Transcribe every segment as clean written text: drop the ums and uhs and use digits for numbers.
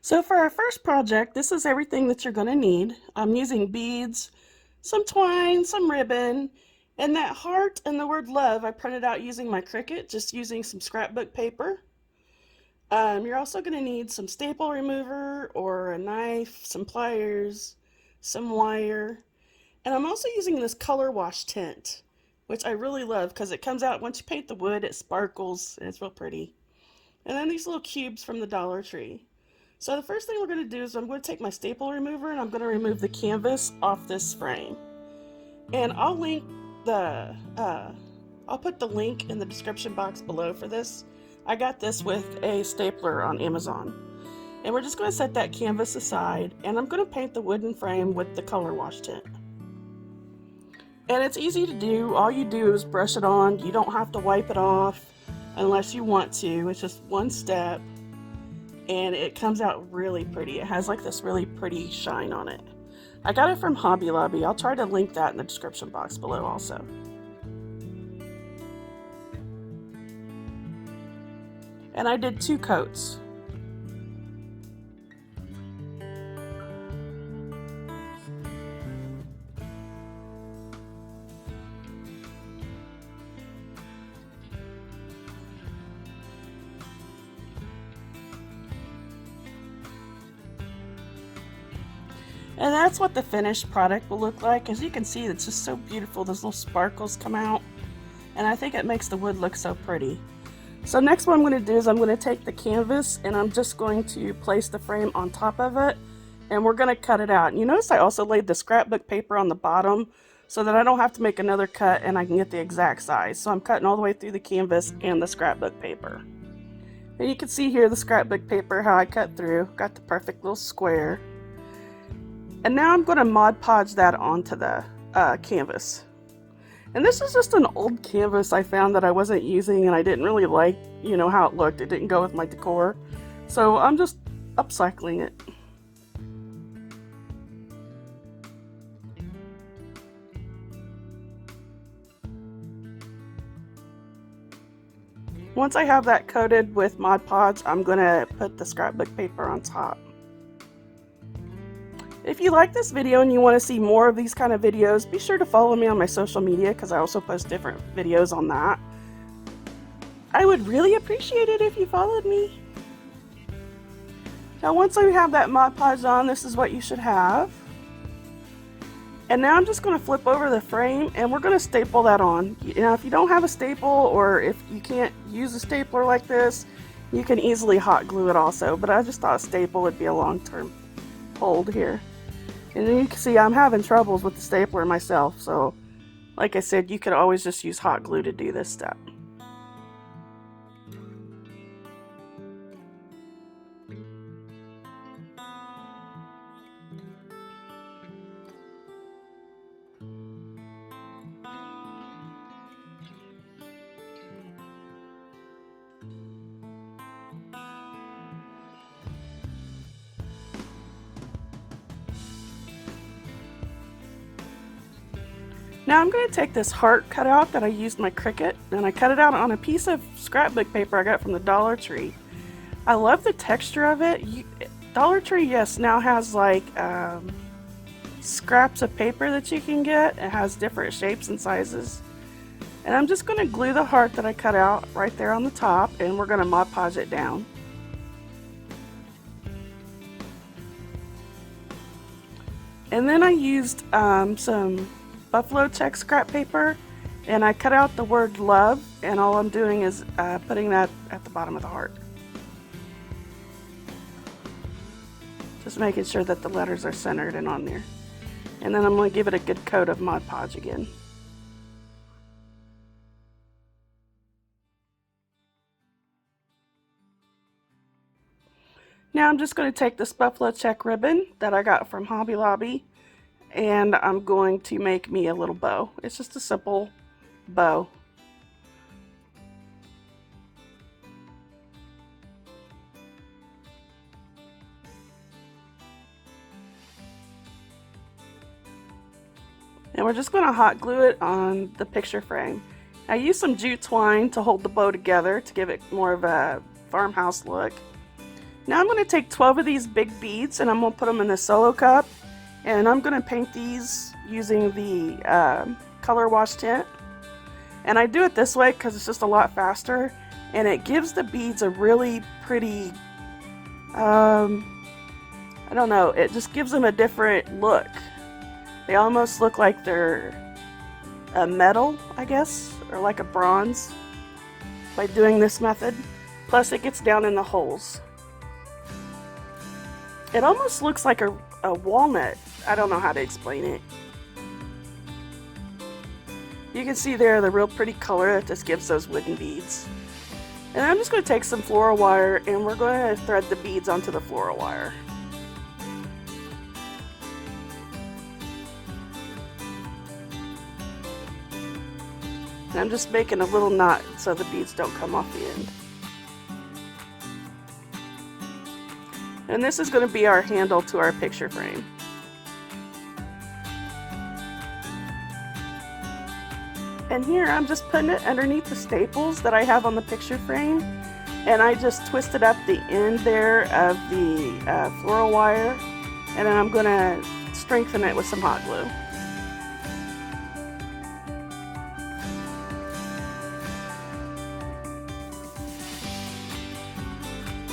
So for our first project, this is everything that you're going to need. I'm using beads, some twine, some ribbon, and that heart and the word love I printed out using my Cricut, just using some scrapbook paper. You're also going to need some staple remover or a knife, some pliers, some wire, and I'm also using this color wash tint, which I really love because it comes out once you paint the wood, it sparkles, and it's real pretty. And then these little cubes from the Dollar Tree. So the first thing we're going to do is I'm going to take my staple remover and I'm going to remove the canvas off this frame. And I'll put the link in the description box below for this. I got this with a stapler on Amazon. And we're just going to set that canvas aside and I'm going to paint the wooden frame with the color wash tint. And it's easy to do. All you do is brush it on. You don't have to wipe it off unless you want to. It's just one step. And it comes out really pretty. It has like this really pretty shine on it. I got it from Hobby Lobby. I'll try to link that in the description box below also. And I did 2 coats. And that's what the finished product will look like. As you can see, it's just so beautiful. Those little sparkles come out. And I think it makes the wood look so pretty. So next what I'm going to do is I'm going to take the canvas and I'm just going to place the frame on top of it. And we're going to cut it out. And you notice I also laid the scrapbook paper on the bottom so that I don't have to make another cut and I can get the exact size. So I'm cutting all the way through the canvas and the scrapbook paper. And you can see here the scrapbook paper, how I cut through. Got the perfect little square. And now I'm going to Mod Podge that onto the canvas. And this is just an old canvas I found that I wasn't using and I didn't really like, how it looked. It didn't go with my decor. So I'm just upcycling it. Once I have that coated with Mod Podge, I'm going to put the scrapbook paper on top. If you like this video and you want to see more of these kind of videos, be sure to follow me on my social media because I also post different videos on that. I would really appreciate it if you followed me. Now once I have that Mod Podge on, this is what you should have. And now I'm just going to flip over the frame and we're going to staple that on. If you don't have a staple or if you can't use a stapler like this, you can easily hot glue it also. But I just thought a staple would be a long-term hold here. And then you can see I'm having troubles with the stapler myself, so like I said, you could always just use hot glue to do this step. Now I'm going to take this heart cutout that I used my Cricut and I cut it out on a piece of scrapbook paper I got from the Dollar Tree. I love the texture of it. Dollar Tree, yes, now has like scraps of paper that you can get. It has different shapes and sizes. And I'm just going to glue the heart that I cut out right there on the top and we're going to Mod Podge it down. And then I used some buffalo check scrap paper and I cut out the word love and all I'm doing is putting that at the bottom of the heart. Just making sure that the letters are centered and on there. And then I'm going to give it a good coat of Mod Podge again. Now I'm just going to take this buffalo check ribbon that I got from Hobby Lobby and I'm going to make me a little bow. It's just a simple bow. And we're just going to hot glue it on the picture frame. I used some jute twine to hold the bow together to give it more of a farmhouse look. Now I'm going to take 12 of these big beads and I'm going to put them in the solo cup, and I'm going to paint these using the color wash tint. And I do it this way because it's just a lot faster, and it gives the beads a really pretty, I don't know, it just gives them a different look. They almost look like they're a metal, I guess, or like a bronze by doing this method. Plus it gets down in the holes. It almost looks like a walnut. I don't know how to explain it. You can see there the real pretty color that this gives those wooden beads. And I'm just going to take some floral wire and we're going to thread the beads onto the floral wire. And I'm just making a little knot so the beads don't come off the end. And this is going to be our handle to our picture frame. And here I'm just putting it underneath the staples that I have on the picture frame, and I just twisted up the end there of the floral wire, and then I'm going to strengthen it with some hot glue.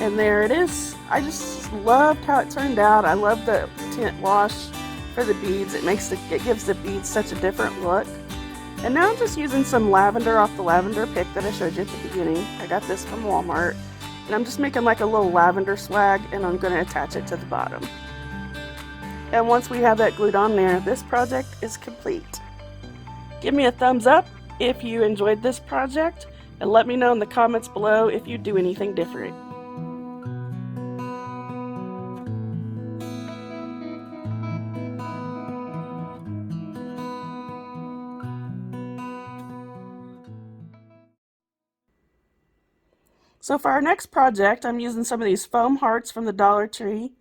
And there it is. I just loved how it turned out. I love the tint wash for the beads. It gives the beads such a different look. And now I'm just using some lavender off the lavender pick that I showed you at the beginning. I got this from Walmart. And I'm just making like a little lavender swag, and I'm going to attach it to the bottom. And once we have that glued on there, this project is complete. Give me a thumbs up if you enjoyed this project, and let me know in the comments below if you do anything different. So for our next project, I'm using some of these foam hearts from the Dollar Tree.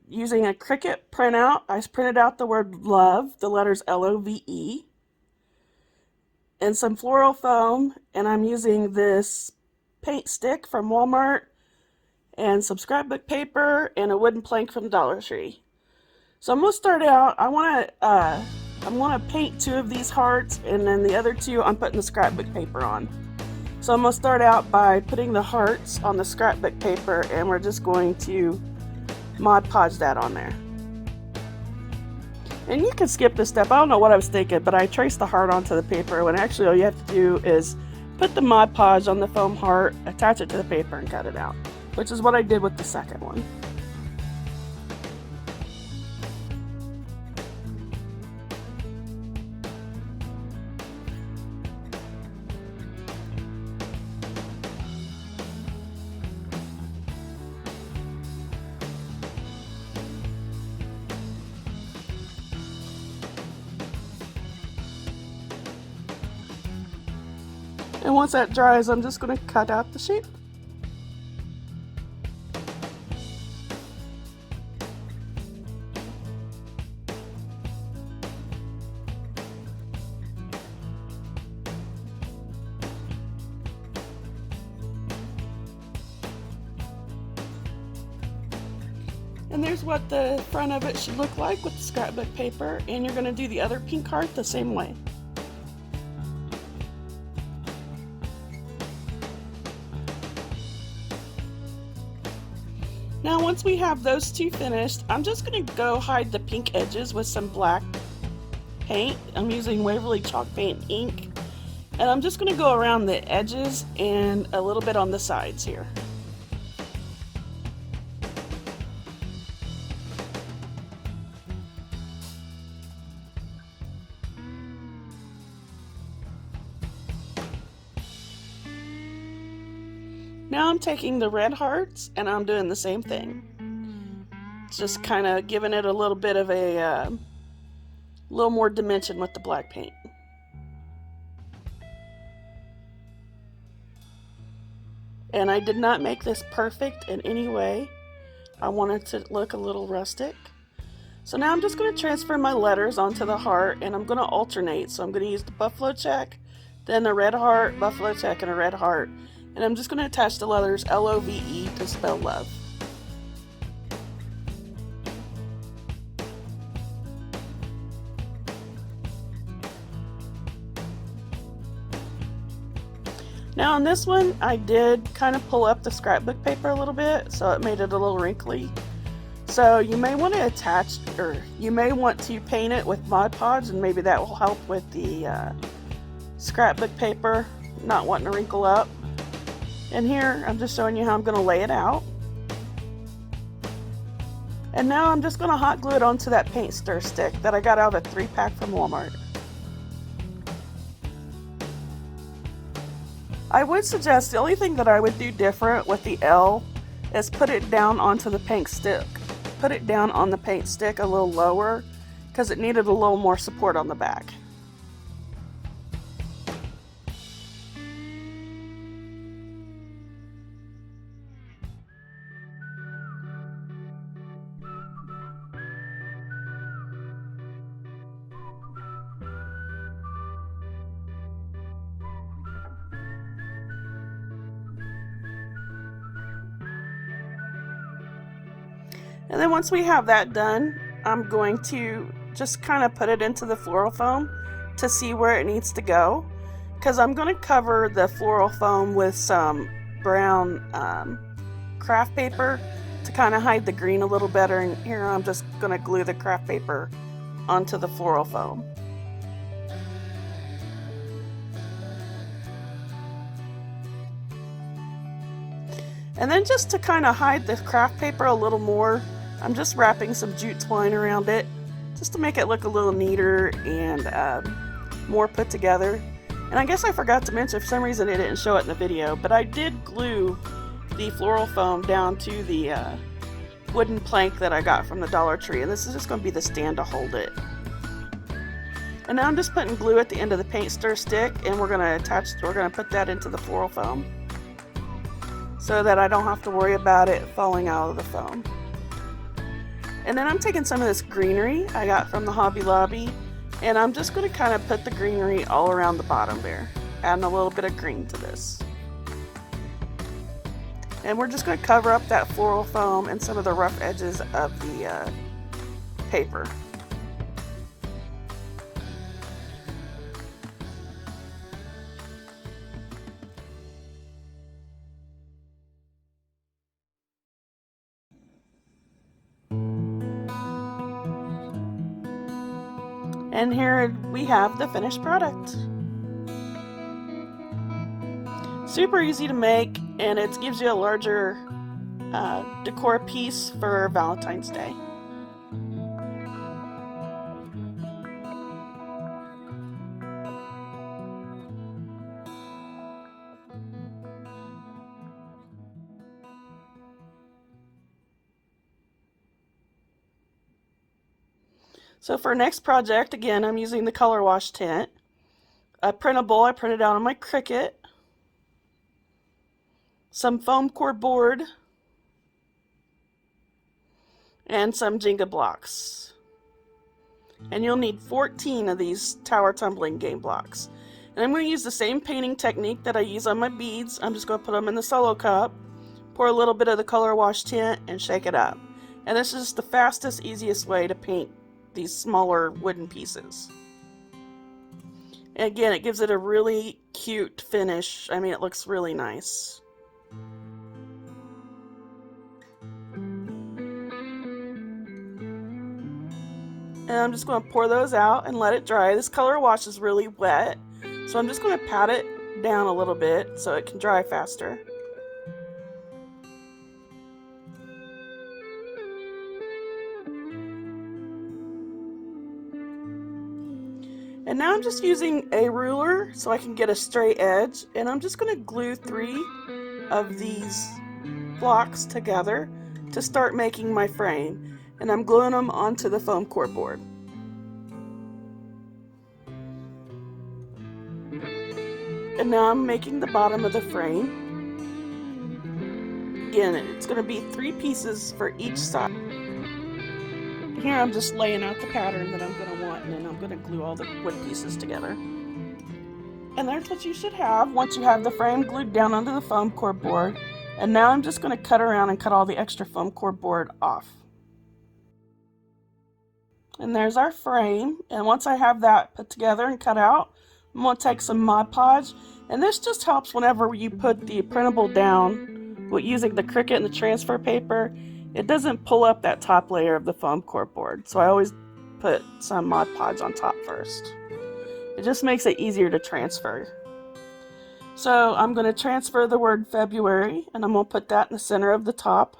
Using a Cricut printout, I printed out the word love, the letters L-O-V-E, and some floral foam, and I'm using this paint stick from Walmart, and some scrapbook paper, and a wooden plank from Dollar Tree. So I'm going to start out, I'm going to paint 2 of these hearts, and then the other 2 I'm putting the scrapbook paper on. So I'm going to start out by putting the hearts on the scrapbook paper, and we're just going to Mod Podge that on there. And you can skip this step. I don't know what I was thinking, but I traced the heart onto the paper when actually all you have to do is put the Mod Podge on the foam heart, attach it to the paper, and cut it out, which is what I did with the second one. And once that dries, I'm just going to cut out the shape. And there's what the front of it should look like with the scrapbook paper, and you're going to do the other pink heart the same way. Now once we have those 2 finished, I'm just going to go hide the pink edges with some black paint. I'm using Waverly Chalk Paint ink, and I'm just going to go around the edges and a little bit on the sides here. Now I'm taking the red hearts and I'm doing the same thing. Just kind of giving it a little bit of a little more dimension with the black paint. And I did not make this perfect in any way. I wanted to look a little rustic. So now I'm just going to transfer my letters onto the heart, and I'm going to alternate. So I'm going to use the buffalo check, then a red heart, buffalo check, and a red heart. And I'm just going to attach the letters L-O-V-E to spell love. Now on this one, I did kind of pull up the scrapbook paper a little bit, so it made it a little wrinkly. So you may want to attach, or you may want to paint it with Mod Podge, and maybe that will help with the scrapbook paper not wanting to wrinkle up. And here, I'm just showing you how I'm going to lay it out. And now I'm just going to hot glue it onto that paint stir stick that I got out of a 3-pack from Walmart. I would suggest, the only thing that I would do different with the L is put it down onto the paint stick. Put it down on the paint stick a little lower because it needed a little more support on the back. And then once we have that done, I'm going to just kind of put it into the floral foam to see where it needs to go. Because I'm going to cover the floral foam with some brown craft paper to kind of hide the green a little better. And here I'm just going to glue the craft paper onto the floral foam. And then just to kind of hide the craft paper a little more, I'm just wrapping some jute twine around it just to make it look a little neater and more put together. And I guess I forgot to mention, for some reason it didn't show it in the video, but I did glue the floral foam down to the wooden plank that I got from the Dollar Tree, and this is just going to be the stand to hold it. And now I'm just putting glue at the end of the paint stir stick, and we're going to put that into the floral foam so that I don't have to worry about it falling out of the foam. And then I'm taking some of this greenery I got from the Hobby Lobby, and I'm just going to kind of put the greenery all around the bottom there, adding a little bit of green to this. And we're just going to cover up that floral foam and some of the rough edges of the paper. And here we have the finished product. Super easy to make, and it gives you a larger decor piece for Valentine's Day. So for our next project, again, I'm using the color wash tint. A printable I printed out on my Cricut. Some foam core board. And some Jenga blocks. And you'll need 14 of these tower tumbling game blocks. And I'm going to use the same painting technique that I use on my beads. I'm just going to put them in the solo cup, pour a little bit of the color wash tint, and shake it up. And this is the fastest, easiest way to paint these smaller wooden pieces. And again, it gives it a really cute finish. I mean, it looks really nice. And I'm just going to pour those out and let it dry. This color wash is really wet, so I'm just going to pat it down a little bit so it can dry faster. And now I'm just using a ruler so I can get a straight edge, and I'm just going to glue 3 of these blocks together to start making my frame. And I'm gluing them onto the foam core board. And now I'm making the bottom of the frame. Again, it's going to be 3 pieces for each side. Here I'm just laying out the pattern that I'm going to want, and then I'm going to glue all the wood pieces together. And there's what you should have once you have the frame glued down onto the foam core board. And now I'm just going to cut around and cut all the extra foam core board off. And there's our frame. And once I have that put together and cut out, I'm going to take some Mod Podge. And this just helps whenever you put the printable down using the Cricut and the transfer paper. It doesn't pull up that top layer of the foam core board. So I always put some Mod Podge on top first. It just makes it easier to transfer. So I'm going to transfer the word February, and I'm going to put that in the center of the top.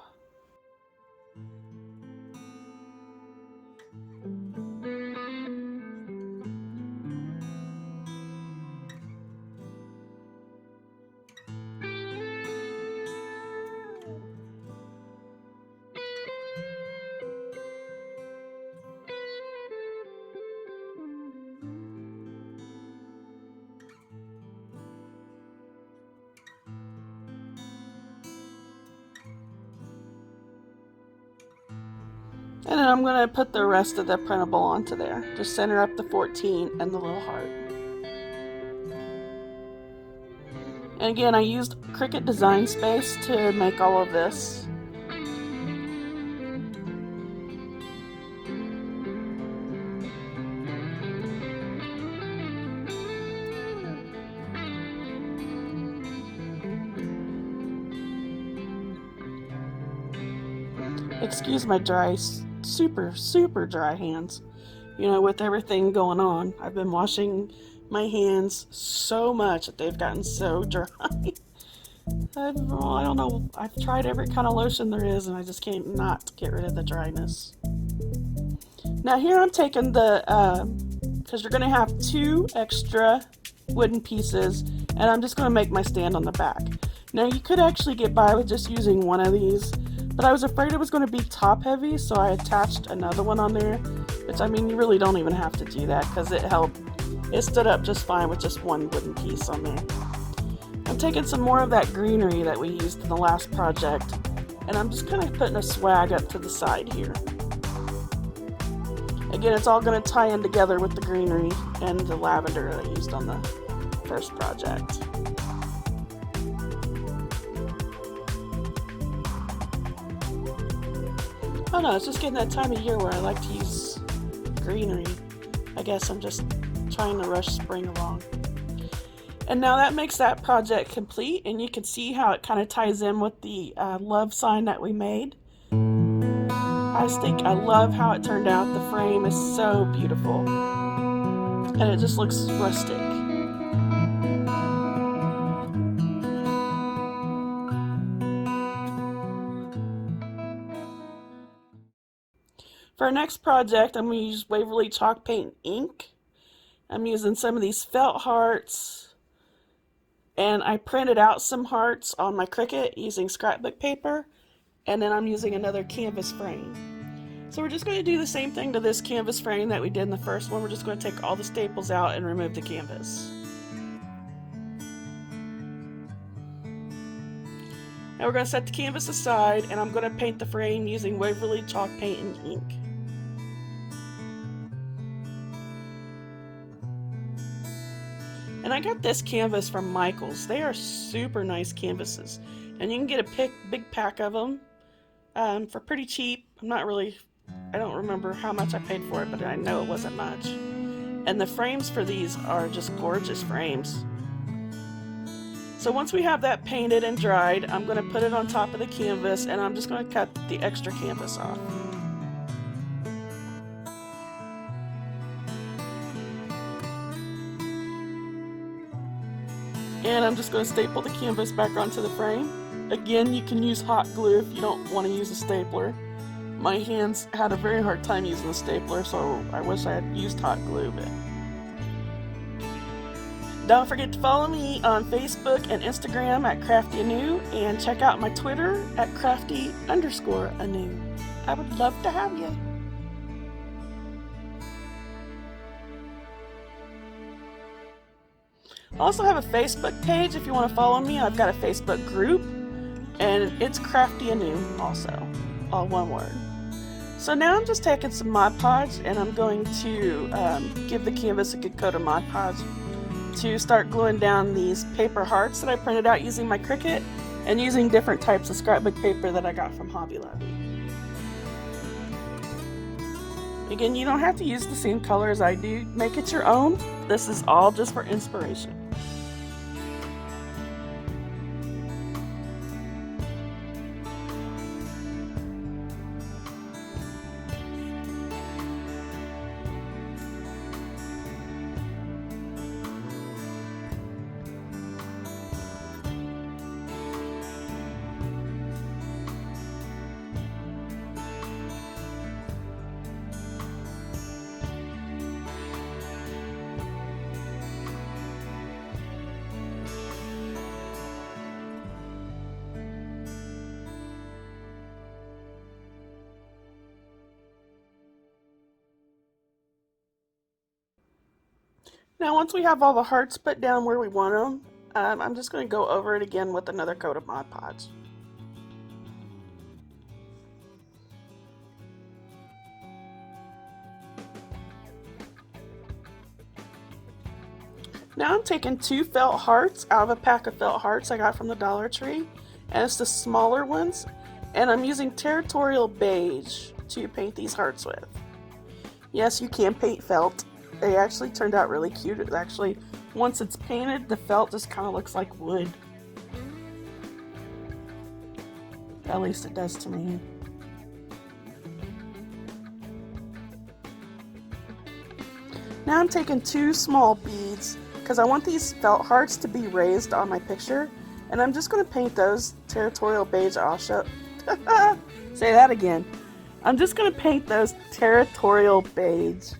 And then I'm going to put the rest of the printable onto there. Just center up the 14 and the little heart. And again, I used Cricut Design Space to make all of this. Excuse my dry, super dry hands. You know, with everything going on, I've been washing my hands so much that they've gotten so dry. I don't know, I've tried every kind of lotion there is and I just can't not get rid of the dryness. Now here I'm taking the, because you're going to have 2 extra wooden pieces, and I'm just going to make my stand on the back. Now you could actually get by with just using one of these, but I was afraid it was going to be top heavy, so I attached another one on there, which I mean you really don't even have to do that because it helped. It stood up just fine with just one wooden piece on there. I'm taking some more of that greenery that we used in the last project, and I'm just kind of putting a swag up to the side here. Again, it's all going to tie in together with the greenery and the lavender that I used on the first project. Oh no, it's just getting that time of year where I like to use greenery. I guess I'm just trying to rush spring along. And now that makes that project complete, and you can see how it kind of ties in with the love sign that we made. I love how it turned out. The frame is so beautiful, and it just looks rustic. For our next project, I'm going to use Waverly Chalk Paint ink. I'm using some of these felt hearts, and I printed out some hearts on my Cricut using scrapbook paper, and then I'm using another canvas frame. So we're just going to do the same thing to this canvas frame that we did in the first one. We're just going to take all the staples out and remove the canvas. Now we're going to set the canvas aside, and I'm going to paint the frame using Waverly Chalk Paint and ink. And I got this canvas from Michael's. They are super nice canvases, and you can get a big pack of them for pretty cheap. I don't remember how much I paid for it, but I know it wasn't much. And the frames for these are just gorgeous frames. So once we have that painted and dried, I'm going to put it on top of the canvas, and I'm just going to cut the extra canvas off. And I'm just going to staple the canvas back onto the frame. Again, you can use hot glue if you don't want to use a stapler. My hands had a very hard time using the stapler, so I wish I had used hot glue. But don't forget to follow me on Facebook and Instagram at CraftyAnew, and check out my Twitter at crafty_anew. I would love to have you. I also have a Facebook page if you want to follow me. I've got a Facebook group, and it's CraftyAnew also, all one word. So now I'm just taking some Mod Podge, and I'm going to give the canvas a good coat of Mod Podge. to start gluing down these paper hearts that I printed out using my Cricut and using different types of scrapbook paper that I got from Hobby Lobby. Again, you don't have to use the same color as I do. Make it your own. This is all just for inspiration. Now once we have all the hearts put down where we want them, I'm just going to go over it again with another coat of Mod Podge. Now I'm taking 2 felt hearts out of a pack of felt hearts I got from the Dollar Tree, and it's the smaller ones, and I'm using Territorial Beige to paint these hearts with. Yes, you can paint felt. They actually turned out really cute. It actually, once it's painted, the felt just kind of looks like wood. At least it does to me. Now I'm taking 2 small beads because I want these felt hearts to be raised on my picture, and I'm just going to paint those Territorial Beige. I'll show. Say that again. I'm just going to paint those Territorial Beige.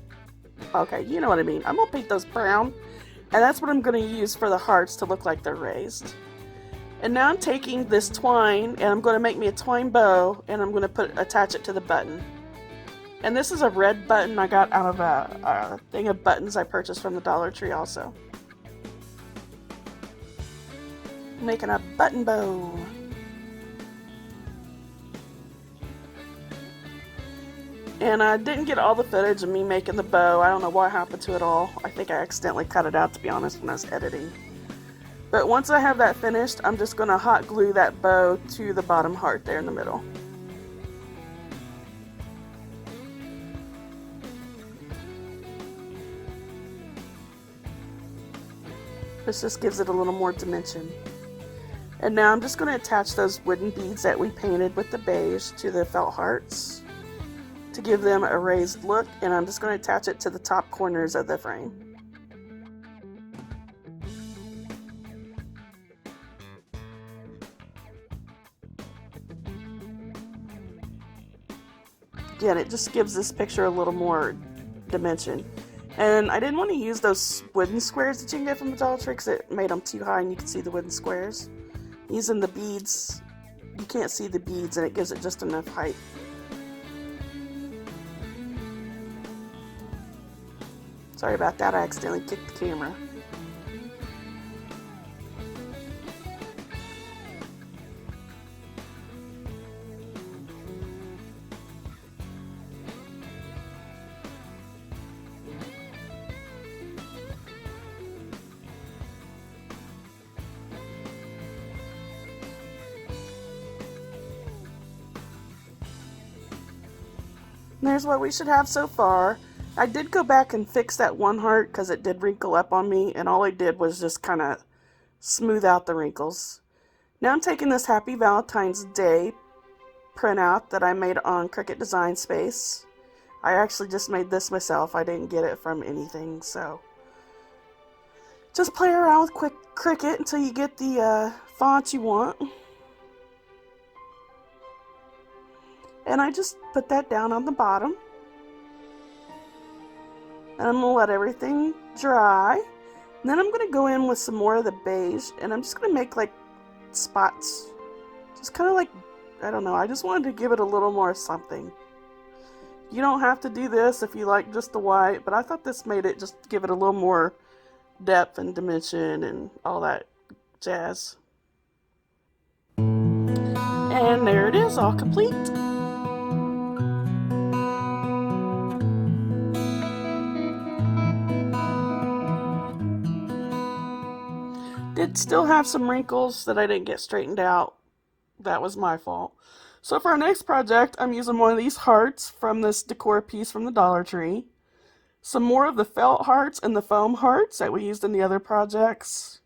Okay, you know what I mean. I'm going to paint those brown, and that's what I'm going to use for the hearts to look like they're raised. And now I'm taking this twine, and I'm going to make me a twine bow, and I'm going to attach it to the button. And this is a red button I got out of a thing of buttons I purchased from the Dollar Tree also. I'm making a button bow. And I didn't get all the footage of me making the bow. I don't know what happened to it all. I think I accidentally cut it out, to be honest, when I was editing. But once I have that finished, I'm just going to hot glue that bow to the bottom heart there in the middle. This just gives it a little more dimension. And now I'm just going to attach those wooden beads that we painted with the beige to the felt hearts to give them a raised look, and I'm just going to attach it to the top corners of the frame. Again, it just gives this picture a little more dimension. And I didn't want to use those wooden squares that you can get from the Dollar Tree because it made them too high and you can see the wooden squares. Using the beads, you can't see the beads, and it gives it just enough height. Sorry about that, I accidentally kicked the camera. There's what we should have so far. I did go back and fix that one heart because it did wrinkle up on me, and all I did was just kind of smooth out the wrinkles. Now I'm taking this Happy Valentine's Day printout that I made on Cricut Design Space. I actually just made this myself. I didn't get it from anything, so just play around with Cricut until you get the font you want. And I just put that down on the bottom. And I'm going to let everything dry. And then I'm going to go in with some more of the beige. And I'm just going to make like spots. Just kind of like, I don't know. I just wanted to give it a little more something. You don't have to do this if you like just the white. But I thought this made it just give it a little more depth and dimension and all that jazz. And there it is, all complete. did still have some wrinkles that I didn't get straightened out. That was my fault. So for our next project, I'm using one of these hearts from this decor piece from the Dollar Tree. Some more of the felt hearts and the foam hearts that we used in the other projects.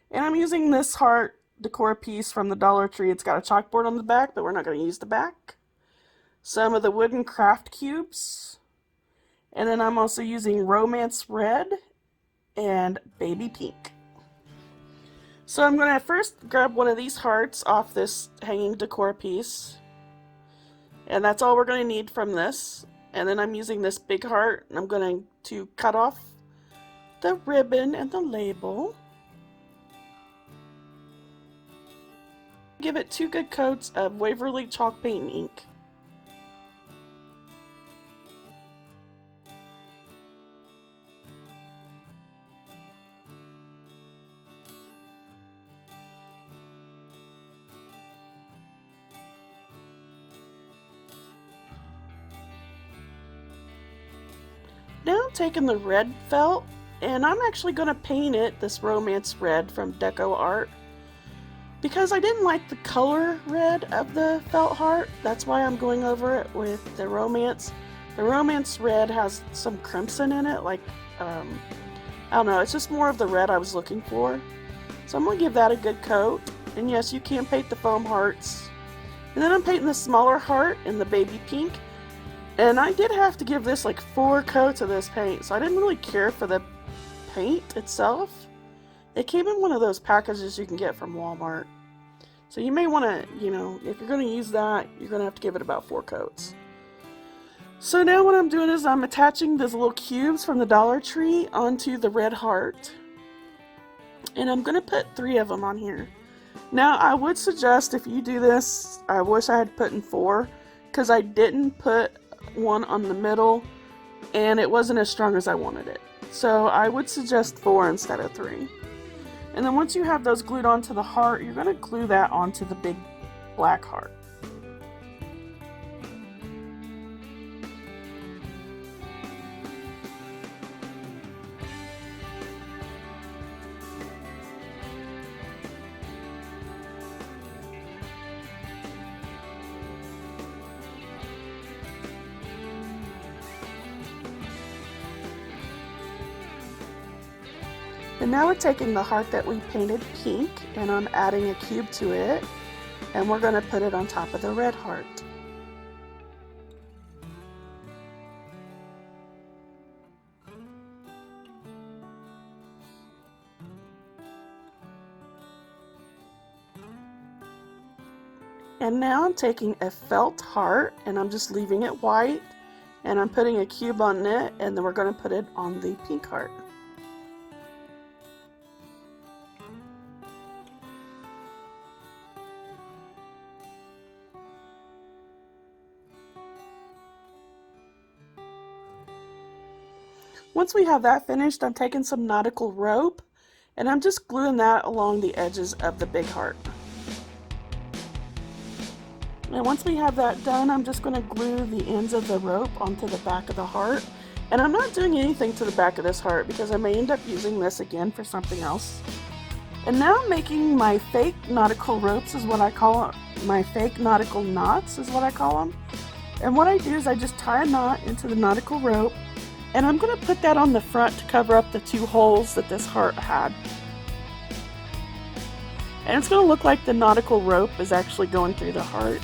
And I'm using this heart decor piece from the Dollar Tree. It's got a chalkboard on the back, but we're not going to use the back. Some of the wooden craft cubes. And then I'm also using Romance Red and Baby Pink. So I'm going to first grab one of these hearts off this hanging decor piece. And that's all we're going to need from this. And then I'm using this big heart, and I'm going to cut off the ribbon and the label. Give it 2 good coats of Waverly chalk paint ink. Now I'm taking the red felt, and I'm actually going to paint it this Romance Red from Deco Art. Because I didn't like the color red of the felt heart, that's why I'm going over it with the Romance. The Romance Red has some crimson in it, like, I don't know, it's just more of the red I was looking for. So I'm going to give that a good coat. And yes, you can paint the foam hearts. And then I'm painting the smaller heart in the baby pink. And I did have to give this like 4 coats of this paint, so I didn't really care for the paint itself. It came in one of those packages you can get from Walmart. So you may want to, you know, if you're going to use that, you're going to have to give it about 4 coats. So now what I'm doing is I'm attaching these little cubes from the Dollar Tree onto the red heart. And I'm going to put 3 of them on here. Now I would suggest if you do this, I wish I had put in 4, because I didn't put one on the middle and it wasn't as strong as I wanted it. So I would suggest 4 instead of 3. And then once you have those glued onto the heart, you're going to glue that onto the big black heart. And now we're taking the heart that we painted pink, and I'm adding a cube to it, and we're going to put it on top of the red heart. And now I'm taking a felt heart, and I'm just leaving it white, and I'm putting a cube on it, and then we're going to put it on the pink heart. Once we have that finished, I'm taking some nautical rope, and I'm just gluing that along the edges of the big heart. And once we have that done, I'm just going to glue the ends of the rope onto the back of the heart. And I'm not doing anything to the back of this heart because I may end up using this again for something else. And now I'm making my fake nautical ropes is what I call them. My fake nautical knots is what I call them. And what I do is I just tie a knot into the nautical rope, and I'm going to put that on the front to cover up the 2 holes that this heart had. And it's going to look like the nautical rope is actually going through the heart.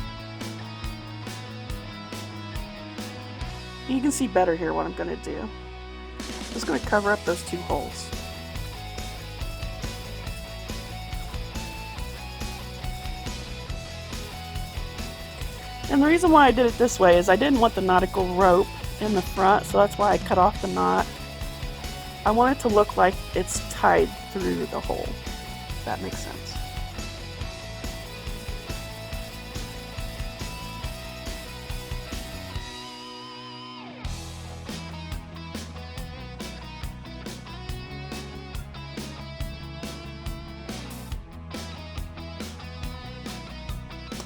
You can see better here what I'm going to do. I'm just going to cover up those 2 holes. And the reason why I did it this way is I didn't want the nautical rope in the front, so that's why I cut off the knot. I want it to look like it's tied through the hole, if that makes sense.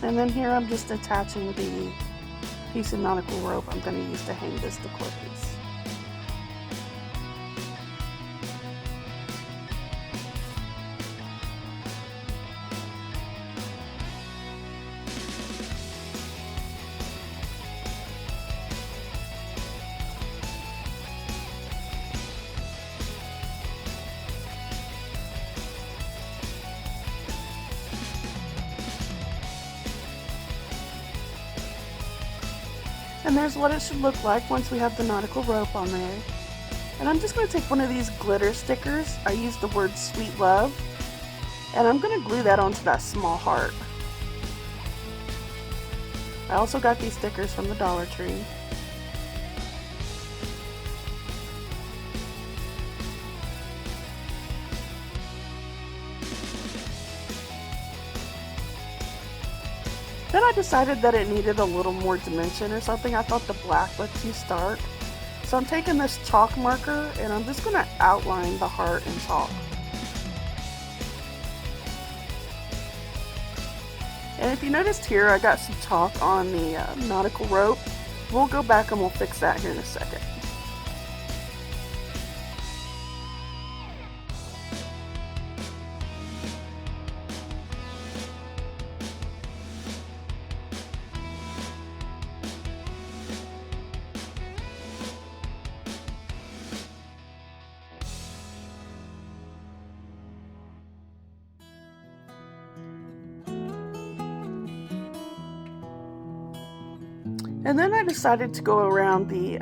And then here I'm just attaching the piece of nautical rope I'm going to use to hang this decor piece. And there's what it should look like once we have the nautical rope on there. And I'm just going to take one of these glitter stickers. I used the word sweet love. And I'm going to glue that onto that small heart. I also got these stickers from the Dollar Tree. Then I decided that it needed a little more dimension or something. I thought the black looked too stark. So I'm taking this chalk marker and I'm just going to outline the heart in chalk. And if you noticed here, I got some chalk on the nautical rope. We'll go back and we'll fix that here in a second. And then I decided to go around the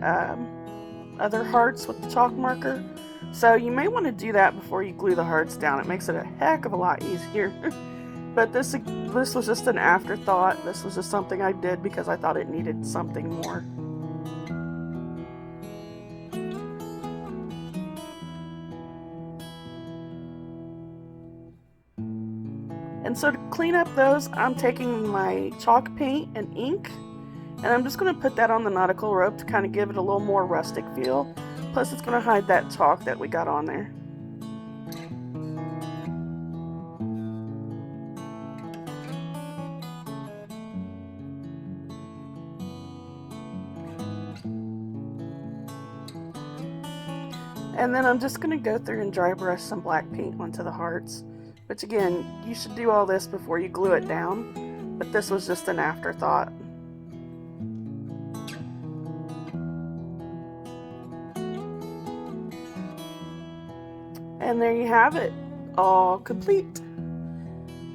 other hearts with the chalk marker. So you may want to do that before you glue the hearts down. It makes it a heck of a lot easier. But this was just an afterthought. This was just something I did because I thought it needed something more. And so to clean up those, I'm taking my chalk paint and ink. And I'm just going to put that on the nautical rope to kind of give it a little more rustic feel. Plus it's going to hide that chalk that we got on there. And then I'm just going to go through and dry brush some black paint onto the hearts. Which again, you should do all this before you glue it down. But this was just an afterthought. And there you have it, all complete.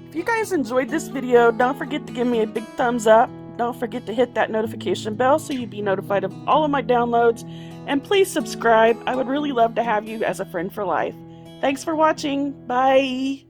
If you guys enjoyed this video, don't forget to give me a big thumbs up. Don't forget to hit that notification bell so you'll be notified of all of my downloads. And please subscribe. I would really love to have you as a friend for life. Thanks for watching. Bye.